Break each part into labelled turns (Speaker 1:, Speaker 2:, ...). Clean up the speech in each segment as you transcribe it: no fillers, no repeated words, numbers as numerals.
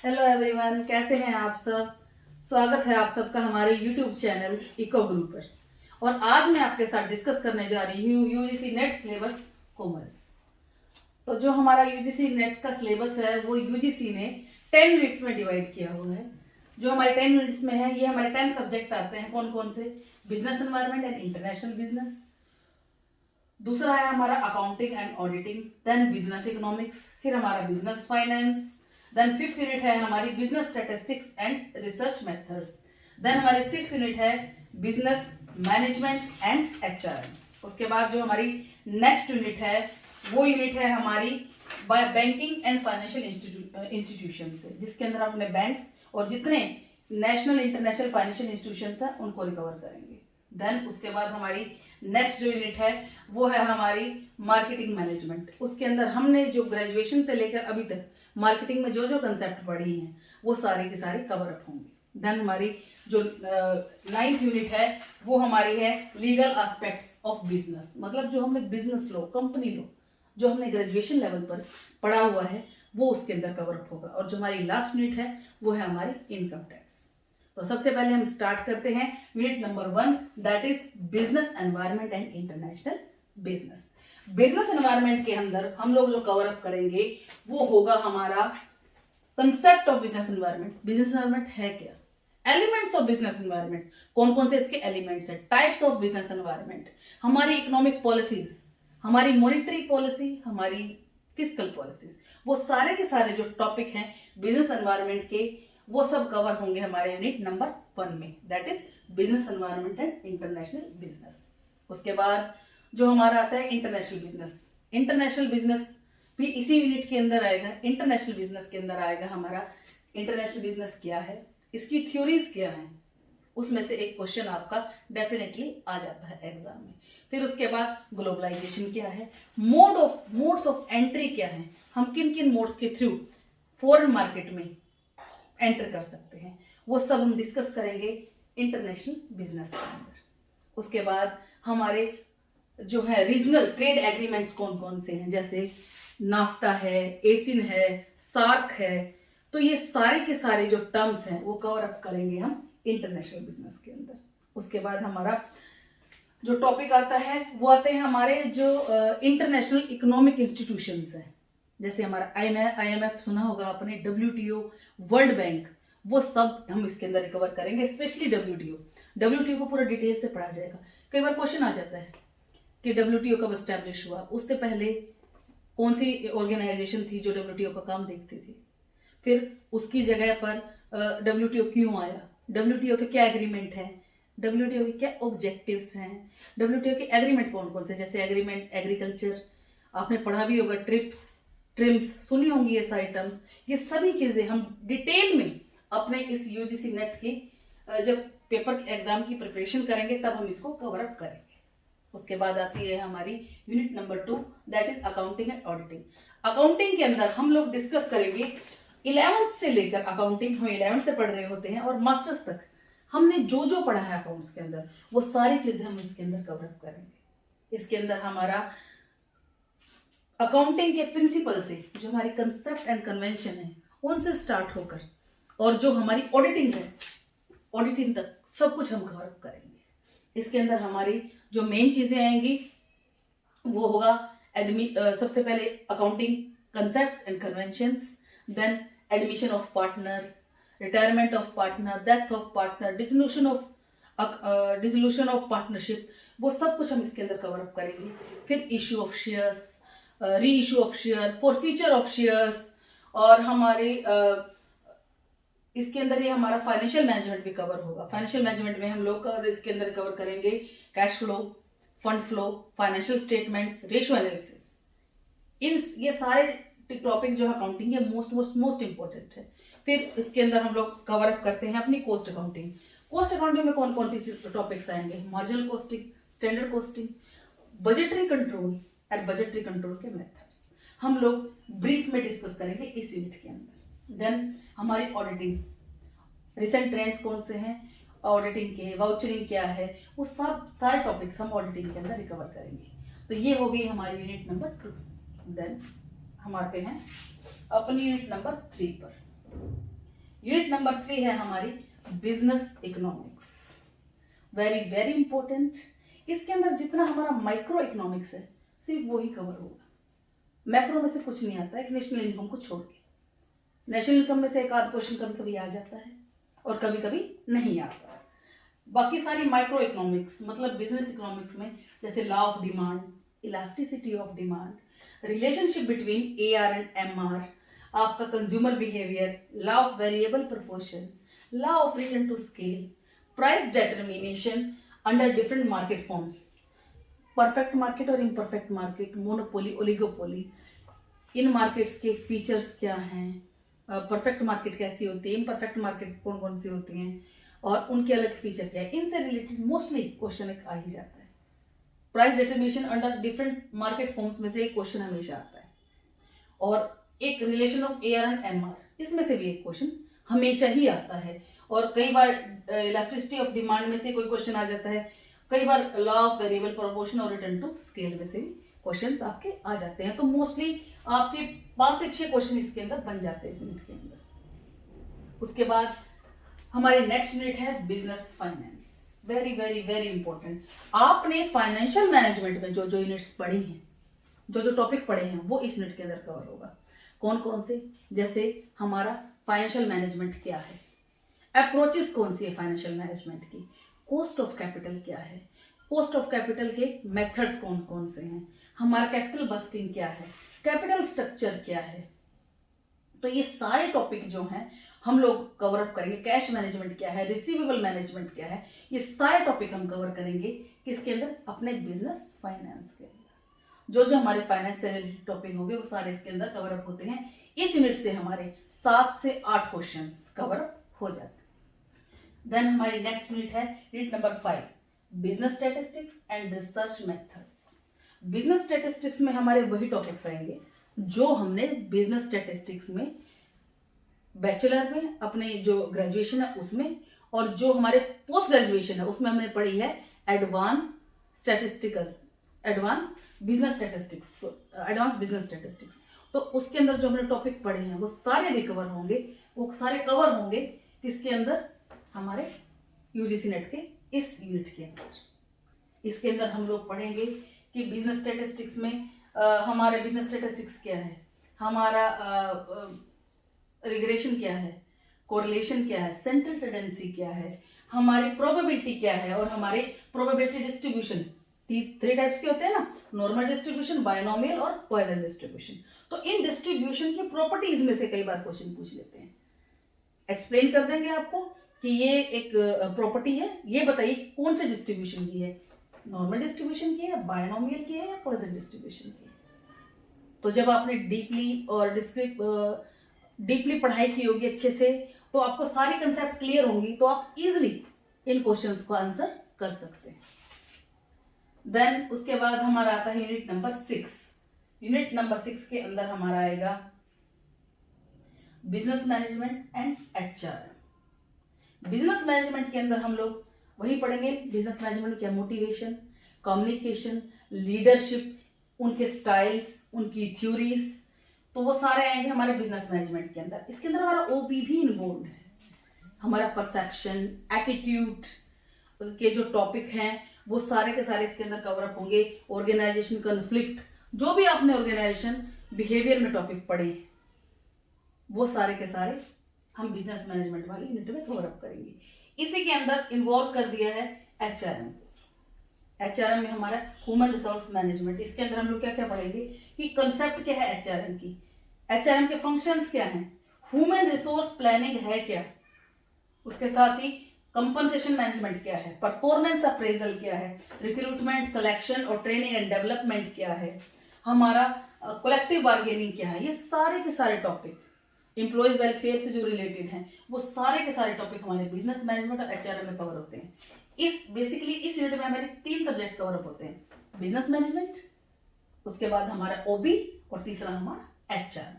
Speaker 1: Hello everyone, कैसे हैं आप सब। स्वागत है आप सबका हमारे यूट्यूब चैनल इको ग्रुप पर। और आज मैं आपके साथ डिस्कस करने जा रही हूँ यूजीसी नेट सिलेबस कॉमर्स। तो जो हमारा यूजीसी नेट का सिलेबस है वो यूजीसी ने 10 यूनिट्स में डिवाइड किया हुआ है। जो हमारे 10 यूनिट्स में है ये हमारे 10 सब्जेक्ट आते हैं। कौन कौन से? Business environment and international business, दूसरा है हमारा accounting and auditing, then business economics, फिर हमारा business finance, then fifth unit है हमारी business statistics and research methods, then हमारी 6th यूनिट है बिजनेस मैनेजमेंट एंड एचआरएम। उसके बाद जो हमारी नेक्स्ट यूनिट है वो यूनिट है हमारी बैंकिंग एंड फाइनेंशियल इंस्टीट्यूशन से, जिसके अंदर हम अपने बैंक्स और जितने नेशनल इंटरनेशनल फाइनेंशियल इंस्टीट्यूशन है उनको रिकवर करेंगे। देन उसके बाद हमारी नेक्स्ट जो यूनिट है वो है हमारी मार्केटिंग मैनेजमेंट। उसके अंदर हमने जो ग्रेजुएशन से लेकर अभी तक मार्केटिंग में जो जो कंसेप्ट पढ़ी हैं वो सारे के सारे कवर अप होंगे। देन हमारी जो 9th यूनिट है वो हमारी है लीगल एस्पेक्ट्स ऑफ बिजनेस, मतलब जो हमने बिजनेस लॉ, कंपनी लॉ जो हमने ग्रेजुएशन लेवल पर पढ़ा हुआ है वो उसके अंदर कवर अप होगा। और जो हमारी लास्ट यूनिट है वो है हमारी इनकम टैक्स। तो सबसे पहले हम स्टार्ट करते हैं unit number 1, that is business environment and international business. Business environment के अंदर हम लोग जो कवर अप करेंगे वो होगा हमारा concept of business environment. Business environment है क्या, एलिमेंट्स ऑफ बिजनेस एनवायरनमेंट, कौन कौन से इसके एलिमेंट्स है, टाइप्स ऑफ बिजनेस एनवायरनमेंट, हमारी इकोनॉमिक पॉलिसीज, हमारी मॉनिटरी पॉलिसी, हमारी फिस्कल पॉलिसीज, वो सारे के सारे जो टॉपिक हैं बिजनेस एनवायरनमेंट के वो सब कवर होंगे हमारे यूनिट नंबर 1 में, that is business environment and international business. उसके बाद जो हमारा आता है इंटरनेशनल बिजनेस। इंटरनेशनल बिजनेस भी इसी यूनिट के अंदर आएगा। इंटरनेशनल बिजनेस के अंदर आएगा हमारा इंटरनेशनल बिजनेस क्या है, इसकी थ्योरीज क्या है, उसमें से एक क्वेश्चन आपका डेफिनेटली आ जाता है एग्जाम में। फिर उसके बाद ग्लोबलाइजेशन क्या है, मोड्स ऑफ एंट्री क्या है, हम किन किन मोड्स के थ्रू फॉरेन मार्केट में एंटर कर सकते हैं, वो सब हम डिस्कस करेंगे इंटरनेशनल बिजनेस के अंदर। उसके बाद हमारे जो है रीजनल ट्रेड एग्रीमेंट्स कौन कौन से हैं, जैसे नाफ्टा है, एसिन है, सार्क है, तो ये सारे के सारे जो टर्म्स हैं वो कवर अप करेंगे हम इंटरनेशनल बिजनेस के अंदर। उसके बाद हमारा जो टॉपिक आता है वो आते हैं हमारे जो इंटरनेशनल इकोनॉमिक इंस्टीट्यूशंस हैं, जैसे हमारा IMF सुना होगा आपने, WTO, वर्ल्ड बैंक, वो सब हम इसके अंदर रिकवर करेंगे। स्पेशली WTO को पूरा डिटेल से पढ़ा जाएगा। कई बार क्वेश्चन आ जाता है कि WTO कब एस्टेब्लिश हुआ, उससे पहले कौन सी ऑर्गेनाइजेशन थी जो WTO का काम देखती थी, फिर उसकी जगह पर WTO क्यों आया, WTO के क्या एग्रीमेंट हैं, WTO के क्या ऑब्जेक्टिव्स हैं, WTO के एग्रीमेंट कौन कौन से, जैसे एग्रीमेंट एग्रीकल्चर आपने पढ़ा भी होगा, ट्रिम्स सुनी होंगी, ये सारी टर्म्स, ये सभी चीजें हम डिटेल में अपने इस यूजीसी नेट की जब पेपर एग्जाम की प्रिपरेशन करेंगे तब हम इसको कवर अप करेंगे। उसके बाद आती है हमारी unit number 2, that is accounting and auditing. Accounting के अंदर हम लोग डिस्कस करेंगे 11th से लेकर, अकाउंटिंग हम 11th से पढ़ रहे होते हैं और मास्टर्स तक हमने जो जो पढ़ा है अकाउंट्स के अंदर वो सारी चीजें हम इसके अंदर कवर अप करेंगे। इसके अंदर हमारा अकाउंटिंग के प्रिंसिपल से जो हमारी कंसेप्ट एंड कन्वेंशन है उनसे स्टार्ट होकर और जो हमारी ऑडिटिंग है, ऑडिटिंग तक सब कुछ हम कवर अप करेंगे। इसके अंदर हमारी जो मेन चीजें आएंगी वो होगा सबसे पहले accounting concepts and conventions, then admission of partner, retirement of partner, death of partner, dissolution of partnership, वो सब कुछ हम इसके अंदर कवर अप करेंगे। फिर इशू ऑफ शेयर्स, री issue of share, forfeiture of shares, और हमारे इसके अंदर ये हमारा फाइनेंशियल मैनेजमेंट भी कवर होगा। फाइनेंशियल मैनेजमेंट में हम लोग इसके अंदर कवर करेंगे cash flow, fund flow, financial statements, ratio analysis. ये सारे टॉपिक जो अकाउंटिंग है मोस्ट इंपॉर्टेंट है। फिर इसके अंदर हम लोग कवर अप करते हैं अपनी कॉस्ट अकाउंटिंग। कॉस्ट अकाउंटिंग में कौन कौन सी टॉपिक्स आएंगे, marginal costing, standard costing, budgetary control और बजटरी कंट्रोल के मेथड्स हम लोग ब्रीफ में डिस्कस करेंगे इस यूनिट के अंदर। देन हमारी ऑडिटिंग, रिसेंट ट्रेंड्स कौन से हैं, ऑडिटिंग के, वाउचरिंग क्या है, वो सब सारे टॉपिक्स हम ऑडिटिंग के अंदर रिकवर करेंगे। तो ये हो गई हमारी यूनिट नंबर 2। देन हम आते हैं अपनी यूनिट नंबर 3 पर। यूनिट नंबर 3 है हमारी business economics, very very important. इसके अंदर जितना हमारा माइक्रो इकोनॉमिक्स है सिर्फ वही कवर होगा, मैक्रो में से कुछ नहीं आता है, नेशनल इनकम को छोड़ के। नेशनल इनकम में से एक आध क्वेश्चन कभी कभी आ जाता है और कभी कभी नहीं आता। बाकी सारी माइक्रो इकोनॉमिक्स मतलब बिजनेस इकोनॉमिक्स में जैसे law of demand, elasticity of demand, relationship between AR and MR, आपका consumer behaviour, law of variable proportion, law of return to scale, price determination under different market forms, perfect market और imperfect market, monopoly, oligopoly, इन markets के features क्या हैं, perfect market कैसी होती है, imperfect market कौन कौन सी होती हैं और उनके अलग फीचर क्या है, इनसे रिलेटेड मोस्टली क्वेश्चन एक आ ही जाता है। Price determination under different market forms में से एक क्वेश्चन हमेशा आता है, और एक relation of AR and MR, इसमें से भी एक क्वेश्चन हमेशा ही आता है। और कई बार इलास्टिसिटी ऑफ डिमांड में से कोई क्वेश्चन आ जाता है, कई बार लॉ ऑफ वेरिएबल प्रोपोर्शन और रिटर्न टू स्केल में से भी क्वेश्चंस आपके आ जाते हैं। तो मोस्टली आपके 5 से 6 क्वेश्चन इसके अंदर बन जाते हैं इस यूनिट के अंदर। उसके बाद हमारी नेक्स्ट यूनिट है business finance, very very very important. आपने फाइनेंशियल मैनेजमेंट में जो जो यूनिट्स पढ़ी हैं, जो जो टॉपिक पढ़े हैं, वो इस यूनिट के अंदर कवर होगा। कौन कौन से, जैसे हमारा फाइनेंशियल मैनेजमेंट क्या है, अप्रोचेस कौन सी है फाइनेंशियल मैनेजमेंट की, कॉस्ट ऑफ कैपिटल क्या है, कॉस्ट ऑफ कैपिटल के मेथड्स कौन कौन से हैं, हमारा कैपिटल बस्टिंग क्या है, कैपिटल स्ट्रक्चर क्या है। तो ये सारे टॉपिक जो हैं हम लोग कवर अप करेंगे। कैश मैनेजमेंट क्या है, रिसीवेबल मैनेजमेंट क्या है, ये सारे टॉपिक हम कवर करेंगे किसके अंदर, अपने बिजनेस फाइनेंस के अंदर। जो जो हमारे फाइनेंस से रिलेटेड टॉपिक होंगे वो सारे इसके अंदर कवर अप होते हैं। इस यूनिट से हमारे 7 से 8 क्वेश्चंस कवर अप हो जाते हैं। देन हमारी नेक्स्ट यूनिट है unit number 5, business statistics and research methods. Business statistics में हमारे वही टॉपिक्स आएंगे जो हमने बिजनेस स्टैटिस्टिक्स में बैचलर में अपने जो ग्रेजुएशन है उसमें, और जो हमारे पोस्ट ग्रेजुएशन है उसमें हमने पढ़ी है एडवांस बिजनेस स्टैटिस्टिक्स। तो उसके अंदर जो हमने टॉपिक पढ़े हैं वो सारे रिकवर होंगे, वो सारे कवर होंगे किसके अंदर, हमारे यूजीसी नेट के इस यूनिट के अंदर। इसके अंदर हम लोग पढ़ेंगे कि बिजनेस स्टैटिस्टिक्स में हमारे बिजनेस स्टैटिस्टिक्स क्या है, हमारा रिग्रेशन क्या है, कोरिलेशन क्या है, सेंट्रल टेंडेंसी क्या है, हमारी प्रोबेबिलिटी क्या है, और हमारे प्रोबेबिलिटी डिस्ट्रीब्यूशन 3 टाइप्स के होते हैं ना, नॉर्मल डिस्ट्रीब्यूशन, बायनोमियल और पॉइजन डिस्ट्रीब्यूशन। तो इन डिस्ट्रीब्यूशन की प्रॉपर्टीज में से कई बार क्वेश्चन पूछ लेते हैं। एक्सप्लेन कर देंगे आपको कि ये एक प्रॉपर्टी है, ये बताइए कौन से डिस्ट्रीब्यूशन की है, नॉर्मल डिस्ट्रीब्यूशन की है, बायनोमियल की है या पॉइजन डिस्ट्रीब्यूशन की है। तो जब आपने डीपली पढ़ाई की होगी अच्छे से, तो आपको सारी कंसेप्ट क्लियर होंगी, तो आप इजिली इन क्वेश्चंस को आंसर कर सकते हैं। देन उसके बाद हमारा आता है यूनिट नंबर 6। यूनिट नंबर 6 के अंदर हमारा आएगा business management and HRM। Business management के अंदर हम लोग वही पढ़ेंगे, बिजनेस मैनेजमेंट क्या, मोटिवेशन, कम्युनिकेशन, लीडरशिप, उनके स्टाइल्स, उनकी थ्योरीज, तो वो सारे आएंगे हमारे बिजनेस मैनेजमेंट के अंदर। इसके अंदर हमारा OB भी इन्वॉल्व है, हमारा परसेप्शन, एटीट्यूड के जो टॉपिक हैं वो सारे के सारे इसके अंदर कवर अप होंगे। ऑर्गेनाइजेशन कॉन्फ्लिक्ट, जो भी आपने ऑर्गेनाइजेशन बिहेवियर में टॉपिक पढ़े वो सारे के सारे हम बिजनेस मैनेजमेंट वाली यूनिट में कवर अप करेंगे। इसी के अंदर इन्वॉल्व कर दिया है HRM को। HRM में हमारा ह्यूमन रिसोर्स मैनेजमेंट, इसके अंदर हम लोग क्या क्या पढ़ेंगे कि कंसेप्ट क्या है HRM की, HRM के फंक्शंस क्या हैं, ह्यूमन रिसोर्स प्लानिंग है क्या, उसके साथ ही कंपनसेशन मैनेजमेंट क्या है, परफॉर्मेंस अप्रेजल क्या है, रिक्रूटमेंट, सिलेक्शन और ट्रेनिंग एंड डेवलपमेंट क्या है, हमारा कलेक्टिव बार्गेनिंग क्या है। ये सारे के सारे टॉपिक एम्प्लॉयज वेलफेयर से जो रिलेटेड हैं वो सारे के सारे टॉपिक हमारे बिजनेस मैनेजमेंट और HRM में कवर होते हैं। बेसिकली इस यूनिट में हमारे 3 सब्जेक्ट कवर अप होते हैं, बिजनेस मैनेजमेंट, उसके बाद हमारा OB और तीसरा हमारा HRM।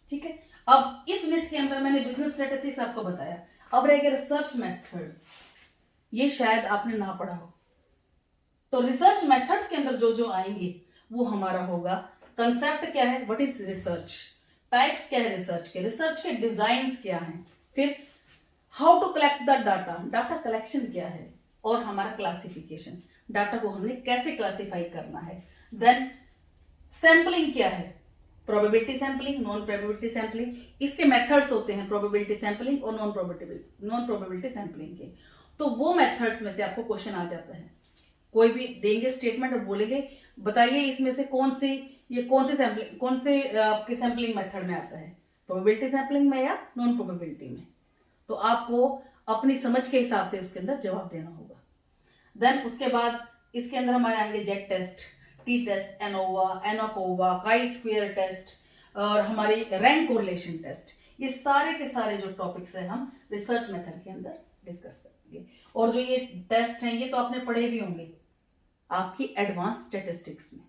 Speaker 1: ठीक है, अब इस यूनिट के अंदर मैंने बिजनेस स्टैटिस्टिक्स आपको बताया, अब रहेगा रिसर्च मेथड्स। ये शायद आपने ना पढ़ा हो, तो रिसर्च मेथड्स के अंदर जो जो आएंगे वो हमारा होगा कंसेप्ट क्या है, व्हाट इज रिसर्च, टाइप्स क्या है रिसर्च के डिजाइन्स क्या हैं, फिर how to collect the data, data collection क्या है, और हमारा क्लासिफिकेशन, डाटा को हमने कैसे क्लासिफाई करना है। देन सैम्पलिंग क्या है, probability sampling, non probability sampling, इसके मेथड्स होते हैं प्रोबेबिलिटी सैम्पलिंग और नॉन प्रोबेबिलिटी सैम्पलिंग के। तो वो मेथड्स में से आपको क्वेश्चन आ जाता है, कोई भी देंगे स्टेटमेंट और बोलेंगे बताइए इसमें से कौन से सैम्पलिंग, कौन से आपके सैम्पलिंग मेथड में आता है, प्रोबेबिलिटी सैम्पलिंग में या नॉन प्रोबेबिलिटी में। तो आपको अपनी समझ के हिसाब से उसके अंदर जवाब देना होगा। देन उसके बाद इसके अंदर हमारे आएंगे Z test, T test, ANOVA, ANCOVA, chi square test और हमारी रैंक कोरिलेशन टेस्ट। ये सारे के सारे जो टॉपिक्स हैं हम रिसर्च मेथड के अंदर डिस्कस करेंगे। और जो ये टेस्ट हैं ये तो आपने पढ़े भी होंगे आपकी एडवांस स्टैटिस्टिक्स में,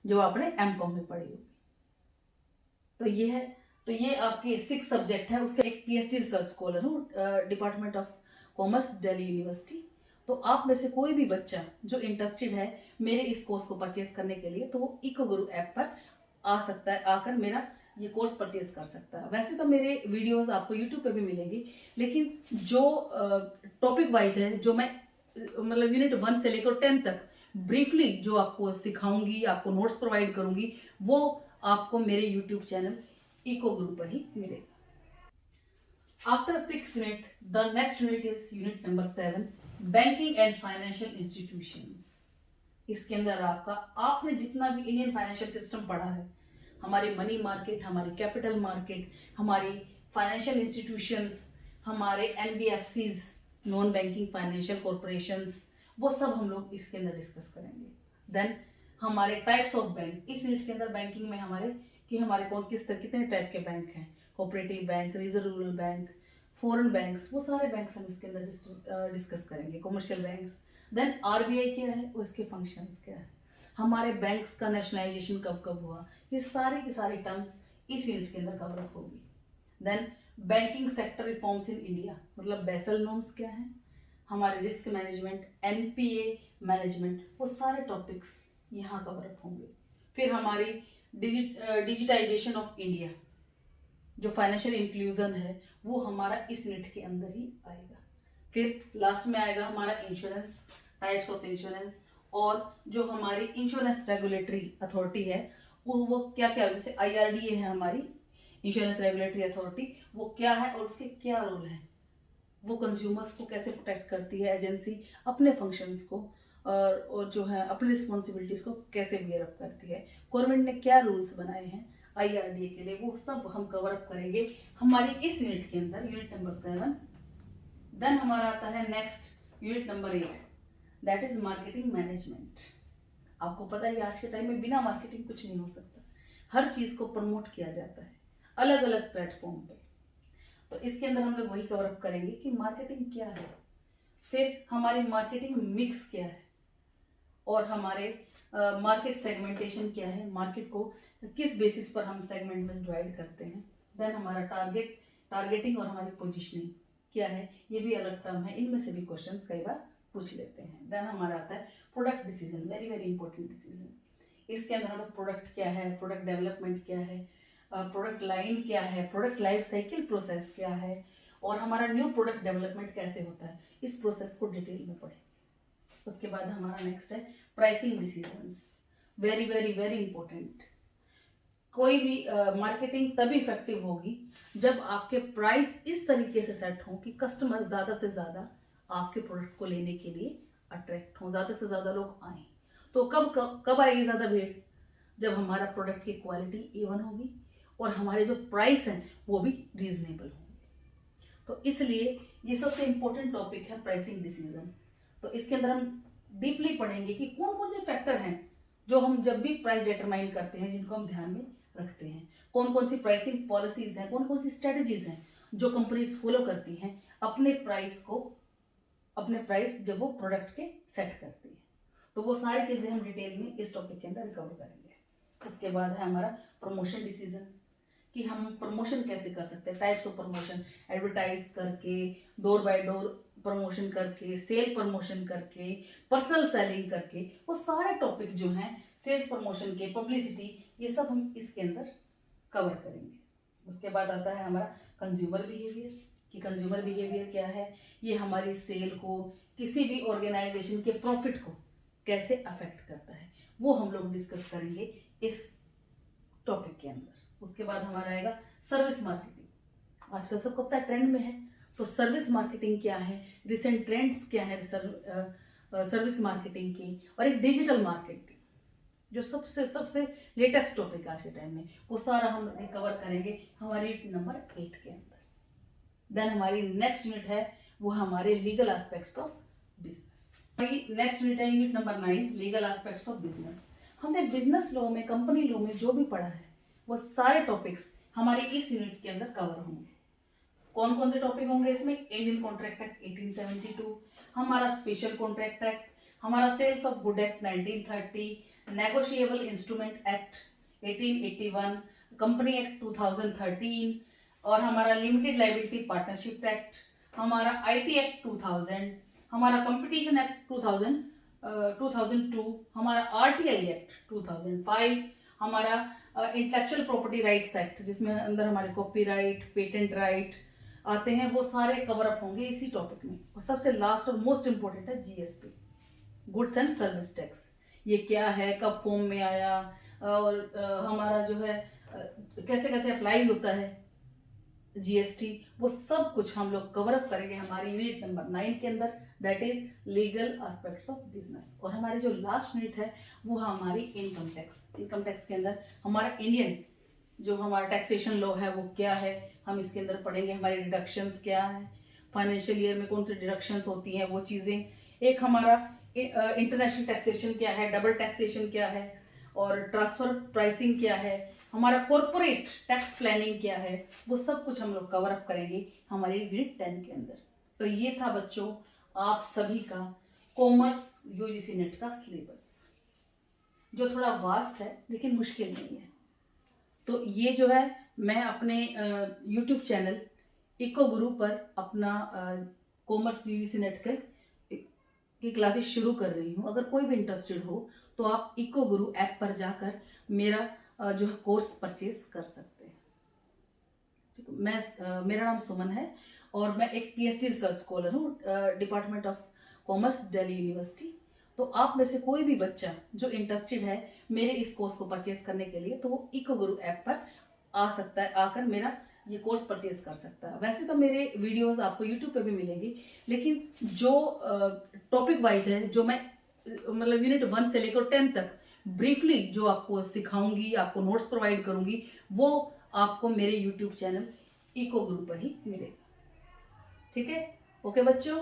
Speaker 1: जो आपने एमकॉम में पढ़ी होगी। तो ये है, तो ये आपके 6 सब्जेक्ट है। उसका एक पीएचडी रिसर्च स्कॉलर हूँ department of commerce Delhi university. तो आप में से कोई भी बच्चा जो इंटरेस्टेड है मेरे इस कोर्स को परचेज करने के लिए, तो वो इको गुरु ऐप पर आ सकता है, आकर मेरा ये कोर्स परचेज कर सकता है। वैसे तो मेरे वीडियोस आपको यूट्यूब पे भी मिलेंगी, लेकिन जो टॉपिक वाइज है, जो मैं मतलब यूनिट 1 से लेकर 10 तक ब्रीफली जो आपको सिखाऊंगी, आपको नोट्स प्रोवाइड करूंगी, वो आपको मेरे यूट्यूब चैनल इको गुरु पर ही मिलेगा। After 6 unit the next unit is unit number 7, banking and financial institutions. इसके अंदर आपने जितना भी इंडियन फाइनेंशियल सिस्टम पढ़ा है, हमारी मनी मार्केट, हमारी कैपिटल मार्केट, हमारी फाइनेंशियल इंस्टीट्यूशंस, हमारे NBFCs, non banking financial corporations, वो सब हम लोग इसके अंदर डिस्कस करेंगे। देन हमारे टाइप्स ऑफ बैंक, इस यूनिट के अंदर बैंकिंग में हमारे कौन किस तरह कितने टाइप के बैंक हैं, cooperative bank, reserve rural bank, foreign banks, वो सारे बैंक्स हम इसके अंदर डिस्कस करेंगे, कमर्शियल बैंक्स। देन आरबीआई क्या है, उसके फंक्शंस क्या है, हमारे बैंक्स का नेशनलाइजेशन कब कब हुआ, ये सारे के सारे टर्म्स इस यूनिट के अंदर कवर अप होगी। Then banking sector reforms in India, मतलब बेसल नॉर्म्स क्या है, हमारे रिस्क मैनेजमेंट, एनपीए मैनेजमेंट, वो सारे टॉपिक्स यहाँ कवर अप होंगे। फिर हमारी डिजिटाइजेशन ऑफ इंडिया, जो फाइनेंशियल इंक्लूजन है, वो हमारा इस यूनिट के अंदर ही आएगा। फिर लास्ट में आएगा हमारा इंश्योरेंस, टाइप्स ऑफ इंश्योरेंस, और जो हमारी इंश्योरेंस रेगुलेटरी अथॉरिटी है वो क्या क्या, जैसे आईआरडीए है हमारी इंश्योरेंस रेगुलेटरी अथॉरिटी, वो क्या है और उसके क्या रोल है, वो कंज्यूमर्स को कैसे प्रोटेक्ट करती है एजेंसी, अपने फंक्शंस को और जो है अपनी रिस्पॉन्सिबिलिटीज को कैसे बियर अप करती है, गवर्नमेंट ने क्या रूल्स बनाए हैं आईआरडीए के लिए, वो सब हम कवर अप करेंगे हमारी इस यूनिट के अंदर, यूनिट नंबर 7। देन हमारा आता है next unit number 8, that is marketing management. आपको पता है आज के टाइम में बिना मार्केटिंग कुछ नहीं हो सकता, हर चीज को प्रमोट किया जाता है अलग अलग प्लेटफॉर्म पे। तो इसके अंदर हम लोग वही कवर अप करेंगे कि मार्केटिंग क्या है, फिर हमारी मार्केटिंग मिक्स क्या है, और हमारे मार्केट सेगमेंटेशन क्या है, मार्केट को किस बेसिस पर हम सेगमेंट में डिवाइड करते हैं। देन हमारा टारगेटिंग और हमारी पोजिशनिंग क्या है, ये भी अलग टर्म है, इनमें से भी क्वेश्चंस कई बार पूछ लेते हैं। देन हमारा आता है product decision, very very important decision. इसके अंदर हमारा प्रोडक्ट क्या है, प्रोडक्ट डेवलपमेंट क्या है, प्रोडक्ट लाइन क्या है, प्रोडक्ट लाइफ साइकिल प्रोसेस क्या है, और हमारा न्यू प्रोडक्ट डेवलपमेंट कैसे होता है, इस प्रोसेस को डिटेल में पढ़ें। उसके बाद हमारा नेक्स्ट है pricing decisions, very very very important. कोई भी मार्केटिंग तभी इफेक्टिव होगी जब आपके प्राइस इस तरीके से सेट हों कि कस्टमर ज़्यादा से ज़्यादा आपके प्रोडक्ट को लेने के लिए अट्रैक्ट हों, ज़्यादा से ज़्यादा लोग आएँ। तो कब आएगी ज़्यादा भीड़, जब हमारा प्रोडक्ट की क्वालिटी A1 होगी और हमारे जो प्राइस हैं वो भी रीजनेबल होंगे। तो इसलिए ये सबसे इंपॉर्टेंट टॉपिक है प्राइसिंग डिसीजन। तो इसके अंदर हम डीपली पढ़ेंगे कि कौन कौन से फैक्टर हैं जो हम जब भी प्राइस डिटरमाइन करते हैं जिनको हम ध्यान में रखते हैं, कौन कौन सी प्राइसिंग पॉलिसीज हैं, कौन कौन सी स्ट्रेटजीज हैं जो कंपनीज फॉलो करती हैं अपने प्राइस जब वो प्रोडक्ट के सेट करती है। तो वो सारी चीज़ें हम डिटेल में इस टॉपिक के अंदर रिकवर करेंगे। उसके बाद है हमारा प्रमोशन डिसीजन, कि हम प्रमोशन कैसे कर सकते हैं, टाइप्स ऑफ प्रमोशन, एडवर्टाइज करके, डोर बाय डोर प्रमोशन करके, सेल प्रमोशन करके, पर्सनल सेलिंग करके, वो सारे टॉपिक जो हैं सेल्स प्रमोशन के, पब्लिसिटी, ये सब हम इसके अंदर कवर करेंगे। उसके बाद आता है हमारा कंज्यूमर बिहेवियर, कि कंज्यूमर बिहेवियर क्या है, ये हमारी सेल को, किसी भी ऑर्गेनाइजेशन के प्रॉफिट को कैसे अफेक्ट करता है, वो हम लोग डिस्कस करेंगे इस टॉपिक के अंदर। उसके बाद हमारा आएगा सर्विस मार्केटिंग। आजकल सबको पता है ट्रेंड में है, तो सर्विस मार्केटिंग क्या है, रिसेंट ट्रेंड्स क्या है सर्विस मार्केटिंग की, और एक डिजिटल मार्केटिंग जो सबसे सबसे लेटेस्ट टॉपिक आज के टाइम में, वो सारा हम कवर करेंगे हमारी यूनिट नंबर 8 के अंदर। देन हमारी नेक्स्ट यूनिट है वो हमारे लीगल एस्पेक्ट्स ऑफ बिजनेस। हमारी नेक्स्ट यूनिट है unit number 9, legal aspects of business. हमने बिजनेस लॉ में, कंपनी लॉ में जो भी पढ़ा है वो सारे टॉपिक्स हमारे इस यूनिट के अंदर कवर होंगे। कौन कौन से टॉपिक होंगे इसमें? इंडियन कॉन्ट्रैक्ट एक्ट 1872, हमारा स्पेशल कॉन्ट्रैक्ट एक्ट, हमारा sales of good act 1930, negotiable instrument act 1881, company act 2013, और हमारा लिमिटेड लाइबिलिटी पार्टनरशिप एक्ट, हमारा आईटी एक्ट 2000, हमारा कंपटीशन एक्ट 2002, हमारा आरटीआई एक्ट 2005, हमारा इंटेलेक्चुअल प्रॉपर्टी राइट्स एक्ट जिसमें अंदर हमारे कॉपीराइट, पेटेंट राइट आते हैं, वो सारे कवर अप होंगे इसी टॉपिक में। और सबसे लास्ट और मोस्ट इंपॉर्टेंट है GST, goods and service tax. ये क्या है, कब फॉर्म में आया, और हमारा जो है कैसे कैसे अप्लाई होता है जीएसटी, वो सब कुछ हम लोग कवर अप करेंगे हमारी यूनिट नंबर 9 के अंदर, that is legal aspects of business. और हमारी जो लास्ट यूनिट है वो हमारी इनकम टैक्स। इनकम टैक्स के अंदर हमारा इंडियन जो हमारा टैक्सेशन लॉ है वो क्या है, हम इसके अंदर पढ़ेंगे। हमारी डिडक्शंस क्या है, फाइनेंशियल ईयर में कौन सी डिडक्शंस होती हैं वो चीज़ें। एक हमारा इंटरनेशनल टैक्सेशन क्या है, डबल टैक्सेशन क्या है, और ट्रांसफर प्राइसिंग क्या है, हमारा कॉर्पोरेट टैक्स प्लानिंग क्या है, वो सब कुछ हम लोग कवर अप करेंगे हमारी यूनिट 10 के अंदर। तो ये था बच्चों आप सभी का कॉमर्स यूजीसी नेट का सिलेबस, जो थोड़ा वास्ट है लेकिन मुश्किल नहीं है। तो ये जो है मैं अपने यूट्यूब चैनल इको गुरु पर अपना कॉमर्स यूजीसी नेट की क्लासेस शुरू कर रही हूँ। अगर कोई भी इंटरेस्टेड हो तो आप इको गुरु ऐप पर जाकर मेरा जो है कोर्स परचेज कर सकते हैं। ठीक है, मेरा नाम सुमन है और मैं एक पीएचडी रिसर्च स्कॉलर हूँ department of commerce Delhi university. तो आप में से कोई भी बच्चा जो इंटरेस्टेड है मेरे इस कोर्स को परचेज करने के लिए, तो वो इको गुरु ऐप पर आ सकता है, आकर मेरा ये कोर्स परचेज कर सकता है। वैसे तो मेरे वीडियोस आपको यूट्यूब पे भी मिलेंगी, लेकिन जो टॉपिक वाइज है, जो मैं मतलब यूनिट 1 से लेकर 10 तक ब्रीफली जो आपको सिखाऊंगी, आपको नोट्स प्रोवाइड करूंगी, वो आपको मेरे यूट्यूब चैनल इको गुरु पर ही मिलेगा। ठीक है, ओके बच्चों,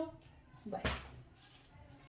Speaker 1: बाय।